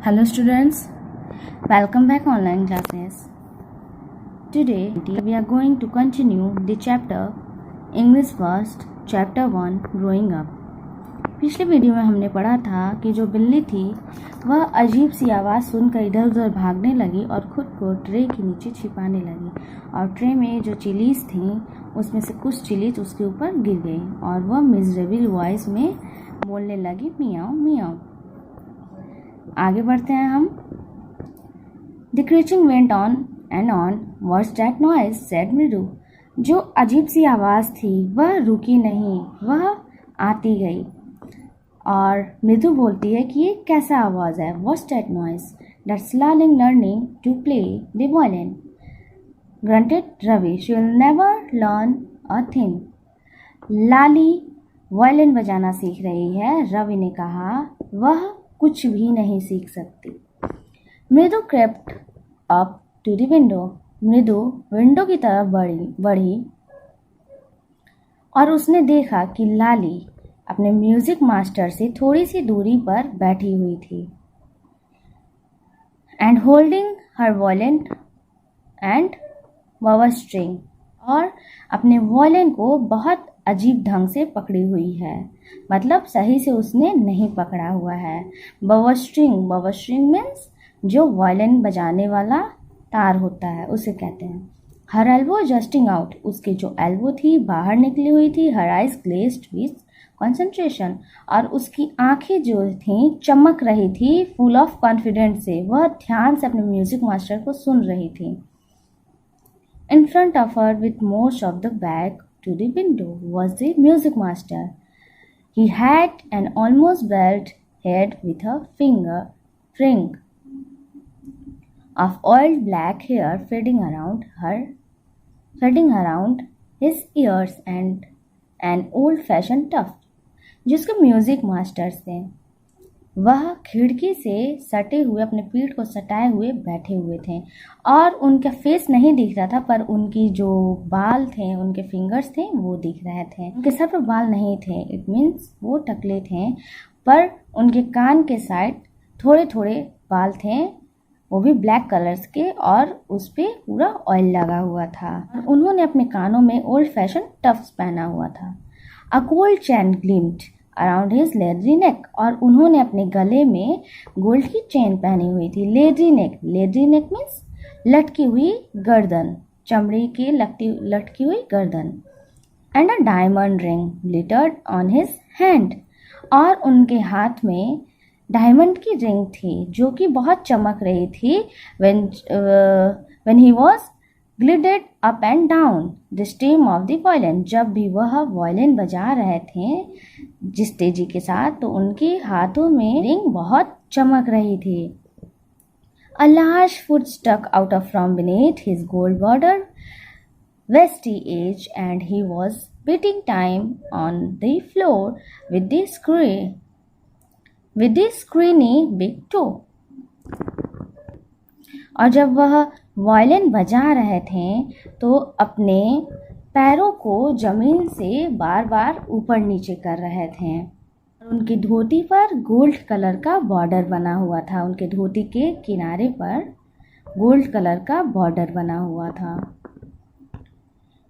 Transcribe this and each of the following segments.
Hello students, welcome back online classes. Today we are going to continue the chapter English First, Chapter 1 Growing Up. पिछले video में हमने पढ़ा था कि जो बिल्ली थी वह अजीब सी आवाज़ सुनकर इधर उधर भागने लगी और ख़ुद को ट्रे के नीचे छिपाने लगी और ट्रे में जो चिलीज़ थी उसमें से कुछ चिलीज़ उसके ऊपर गिर गई और वह मिजरेबल वॉइस में बोलने लगी मियाओ मियाओ। आगे बढ़ते हैं हम। The creaking went on and on. What's that noise said Mridu. जो अजीब सी आवाज़ थी वह रुकी नहीं, वह आती गई और मृदु बोलती है कि ये कैसा आवाज़ है। What's that noise that's learning learning to play the violin grunted Ravi. She will never learn a thing. Lali violin बजाना सीख रही है, रवि ने कहा। वह कुछ भी नहीं सीख सकती। Mridu crept up to the window. Mridu window की तरफ बढ़ी और उसने देखा कि लाली अपने म्यूजिक मास्टर से थोड़ी सी दूरी पर बैठी हुई थी and holding her violin and Bower string, और अपने वायलिन को बहुत अजीब ढंग से पकड़ी हुई है, मतलब सही से उसने नहीं पकड़ा हुआ है। बॉवर स्ट्रिंग मीन्स जो वायलिन बजाने वाला तार होता है उसे कहते हैं। हर एल्बो जस्टिंग आउट। उसके जो एल्बो थी बाहर निकली हुई थी। Her eyes glazed with concentration. और उसकी आंखें जो थीं चमक रही थी फुल ऑफ कॉन्फिडेंस से। वह ध्यान से अपने म्यूजिक मास्टर को सुन रही थी। In front of her, with most of the back to the window, was the music master. He had an almost bald head with a fring of oiled black hair fading around his ears, and an old-fashioned tuft. जिसके music masters थे वह खिड़की से सटे हुए, अपने पीठ को सटाए हुए बैठे हुए थे और उनका फेस नहीं दिख रहा था, पर उनकी जो बाल थे, उनके फिंगर्स थे वो दिख रहे थे। उनके सर पर बाल नहीं थे, इट मीन्स वो टकले थे, पर उनके कान के साइड थोड़े थोड़े बाल थे, वो भी ब्लैक कलर्स के, और उस पर पूरा ऑयल लगा हुआ था। उन्होंने अपने कानों में ओल्ड फैशन टफ्स पहना हुआ था। A gold chain gleamed around his leathery neck. और उन्होंने अपने गले में गोल्ड की चेन पहनी हुई थी। लेदरी नेक मीन्स लटकी हुई गर्दन, चमड़ी की लटकी हुई गर्दन। And a diamond ring glittered on his hand. और उनके हाथ में डायमंड की रिंग थी जो कि बहुत चमक रही थी। When he was glided up and down the stem of the violin. जब भी वह वायलिन बजा रहे थे जिस तेजी के साथ, तो उनके हाथों में रिंग बहुत चमक रही थी। A large foot stuck out from beneath his gold border vesty edge, and he was beating time on the floor with the screeny big toe. और जब वह वायलिन बजा रहे थे तो अपने पैरों को जमीन से बार बार ऊपर नीचे कर रहे थे। उनकी धोती पर गोल्ड कलर का बॉर्डर बना हुआ था। उनके धोती के किनारे पर गोल्ड कलर का बॉर्डर बना हुआ था।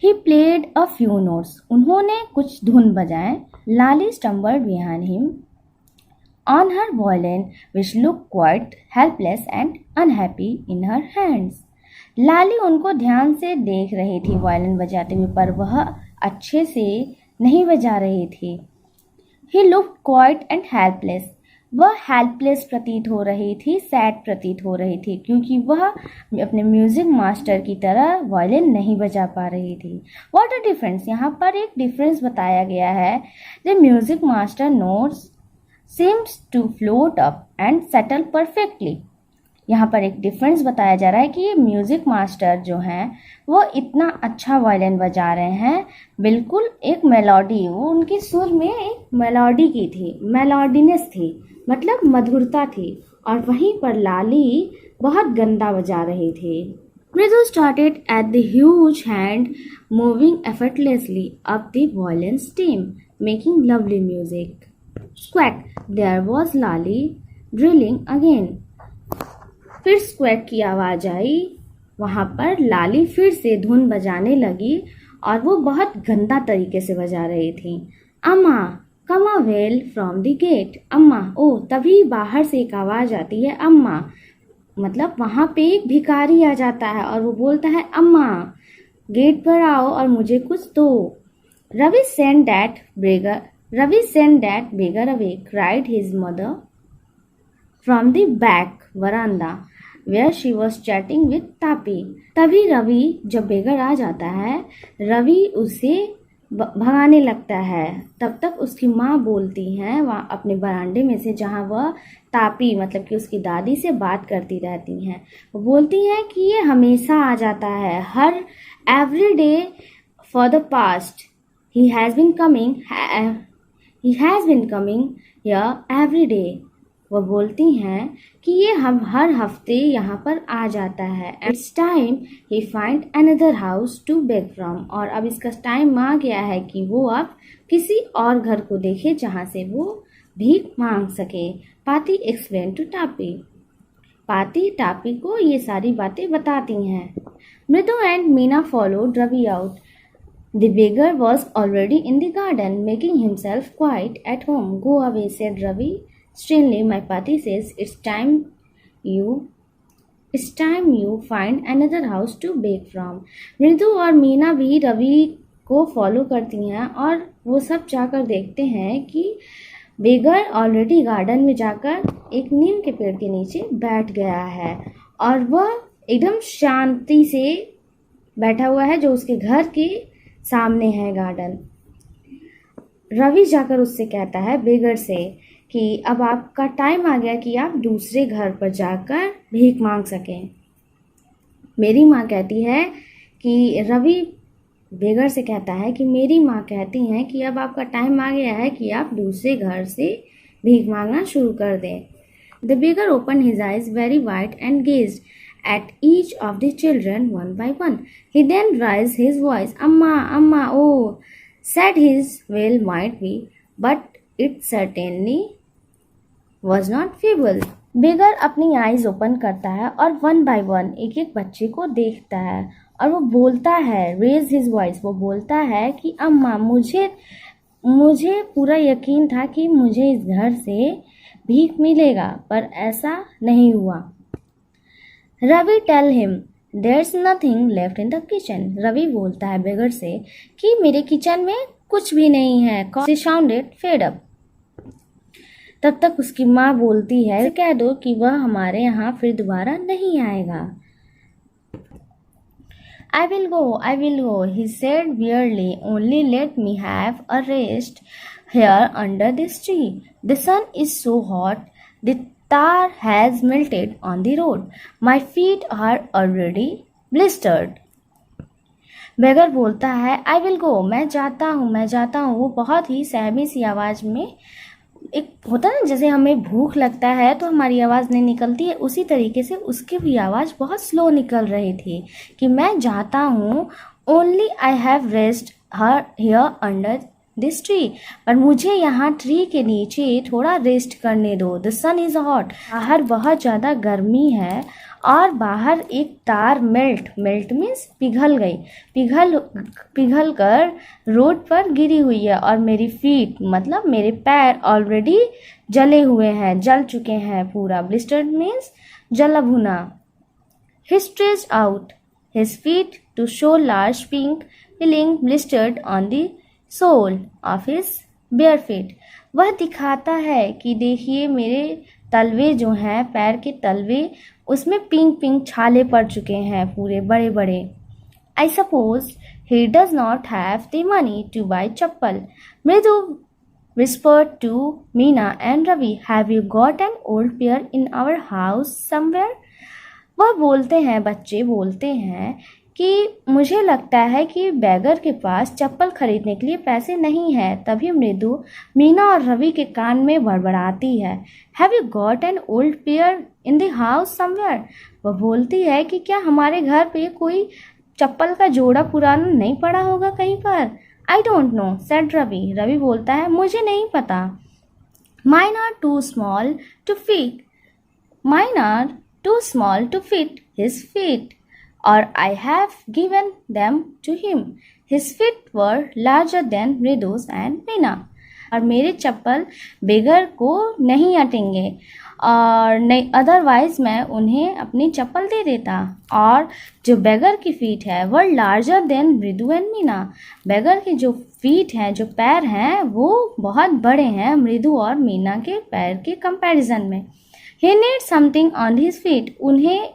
He played a few notes. उन्होंने कुछ धुन बजाए। लाली stumbled behind him on her violin, which looked quite helpless and unhappy in her hands. लाली उनको ध्यान से देख रही थी वायलिन बजाते हुए, पर वह अच्छे से नहीं बजा रही थी। He looked quite and helpless. वह हेल्पलेस प्रतीत हो रही थी, सैड प्रतीत हो रही थी, क्योंकि वह अपने म्यूजिक मास्टर की तरह वायलिन नहीं बजा पा रही थी। What a difference. यहाँ पर एक डिफरेंस बताया गया है। The music master notes seems to float up and settle perfectly. यहाँ पर एक डिफरेंस बताया जा रहा है कि ये म्यूजिक मास्टर जो हैं वो इतना अच्छा वायलिन बजा रहे हैं, बिल्कुल एक मेलोडी, वो उनकी सुर में एक मेलोडी की थी, मेलोडीनेस थी, मतलब मधुरता थी, और वहीं पर लाली बहुत गंदा बजा रही थी। मृदु started at the huge hand, moving effortlessly up the violin stem, making lovely music. Squawk! There was Lali drilling again. फिर स्क्वैक की आवाज़ आई। वहाँ पर लाली फिर से धुन बजाने लगी और वो बहुत गंदा तरीके से बजा रही थी। अम्मा कम अवेल फ्रॉम द गेट। अम्मा, ओ तभी बाहर से एक आवाज़ आती है, अम्मा। मतलब वहाँ पे एक भिखारी आ जाता है और वो बोलता है, अम्मा गेट पर आओ और मुझे कुछ दो। Ravi sent that beggar away, cried his mother from the back veranda where she was chatting with Tapi. तभी रवि जब बेगर आ जाता है, रवि उसे भगाने लगता है। तब तक उसकी माँ बोलती हैं वहाँ अपने बरामदे में से, जहाँ वह तापी मतलब कि उसकी दादी से बात करती रहती हैं। वो बोलती हैं कि ये हमेशा आ जाता है, हर every day for the past he has been coming here every day। वह बोलती हैं कि ये हम हर हफ्ते यहाँ पर आ जाता है। It's time he find another house to beg from। और अब इसका टाइम आ गया है कि वो अब किसी और घर को देखे जहाँ से वो भीख मांग सके। पाती एक्सप्लेन टू टापी। पाती टापी को ये सारी बातें बताती हैं। मृदु and Meena followed Ravi out। The beggar was already in the garden, making himself quite at home. Go away, said Ravi sternly. My pati says it's time you find another house to beg from। मृदु और मीना भी रवि को follow करती हैं और वो सब जाकर देखते हैं कि बेगर ऑलरेडी गार्डन में जाकर एक नीम के पेड़ के नीचे बैठ गया है और वह एकदम शांति से बैठा हुआ है, जो उसके घर के सामने है गार्डन। रवि जाकर उससे कहता है बेगर से कि अब आपका टाइम आ गया कि आप दूसरे घर पर जाकर भीख मांग सकें। मेरी माँ कहती है कि रवि बेगर से कहता है कि मेरी माँ कहती हैं कि अब आपका टाइम आ गया है कि आप दूसरे घर से भीख मांगना शुरू कर दें। The beggar open his eyes very wide and gazed at each of the children one by one। He then raised his voice, Amma, Amma, oh, said his well might be, but it certainly was not feeble। बेगर अपनी eyes open करता है और one by one एक एक बच्चे को देखता है और वो बोलता है, रेज हिज वॉइस, वो बोलता है कि अम्मा, मुझे पूरा यकीन था कि मुझे इस घर से भीख मिलेगा, पर ऐसा नहीं हुआ। Ravi tell him there's nothing left in the kitchen. Ravi बोलता है बेगर से कि मेरे किचन में कुछ भी नहीं है। She sounded fed up. तब तक उसकी माँ बोलती है, कह दो कि वह हमारे यहाँ फिर दोबारा नहीं आएगा। I will go, he said wearily, only let me have a rest here under this tree। The sun is so hot, the tar has melted on the road, my feet are already blistered। बेगर बोलता है I will go, मैं जाता हूँ। वो बहुत ही सहमी सी आवाज़ में, एक होता है ना जैसे हमें भूख लगता है तो हमारी आवाज़ नहीं निकलती है, उसी तरीके से उसकी भी आवाज़ बहुत स्लो निकल रही थी कि मैं जाता हूँ। Only I have rest her here under this tree, पर मुझे यहाँ ट्री के नीचे थोड़ा रेस्ट करने दो। द सन इज़ हॉट, बाहर बहुत ज़्यादा गर्मी है और बाहर एक तार मेल्ट मीन्स पिघल कर रोड पर गिरी हुई है और मेरी फीट मतलब मेरे पैर ऑलरेडी जल चुके हैं पूरा। ब्लिस्टर्ड मीन्स जला भुना। He stretched out his feet to show large pink feeling blistered on the sole of his bare feet. वह दिखाता है कि देखिए मेरे तलवे जो हैं, पैर के तलवे, उसमें पिंक छाले पड़ चुके हैं पूरे बड़े बड़े। I suppose he does not have the money to buy chappal. Mridu whispered to Meena and Ravi, have you got an old pair in our house somewhere? वह बच्चे बोलते हैं कि मुझे लगता है कि बेगर के पास चप्पल खरीदने के लिए पैसे नहीं है। तभी मृदु मीना और रवि के कान में बड़बड़ाती है, have you got an old pair in the house somewhere. वह बोलती है कि क्या हमारे घर पे कोई चप्पल का जोड़ा पुराना नहीं पड़ा होगा कहीं पर। I don't know said Ravi. Ravi बोलता है मुझे नहीं पता। Mine are too small to too small to fit his feet, or I have given them to him. His feet were larger than Mridu's and Meena. और मेरे चप्पल बेगर को नहीं अटेंगे और नहीं, अदरवाइज मैं उन्हें अपनी चप्पल दे देता। और जो बेगर की फीट है वह लार्जर देन मृदु एंड मीना, बेगर की जो फीट हैं, जो पैर हैं, वो बहुत बड़े हैं मृदु और मीना के पैर के कंपैरिजन में। He need something on his feet, उन्हें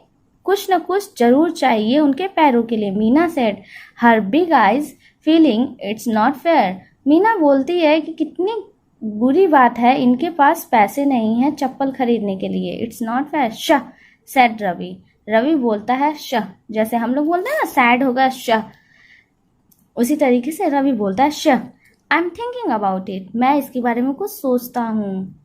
कुछ न कुछ जरूर चाहिए उनके पैरों के लिए। Meena said her big eyes feeling it's not fair, Meena बोलती है कि कितनी बुरी बात है, इनके पास पैसे नहीं हैं चप्पल खरीदने के लिए। It's not fair. शह सेड रवि, रवि बोलता है शह, जैसे हम लोग बोलते हैं ना सैड होगा शह, उसी तरीके से रवि बोलता है शह। I am thinking about it, मैं इसके बारे में कुछ सोचता हूँ।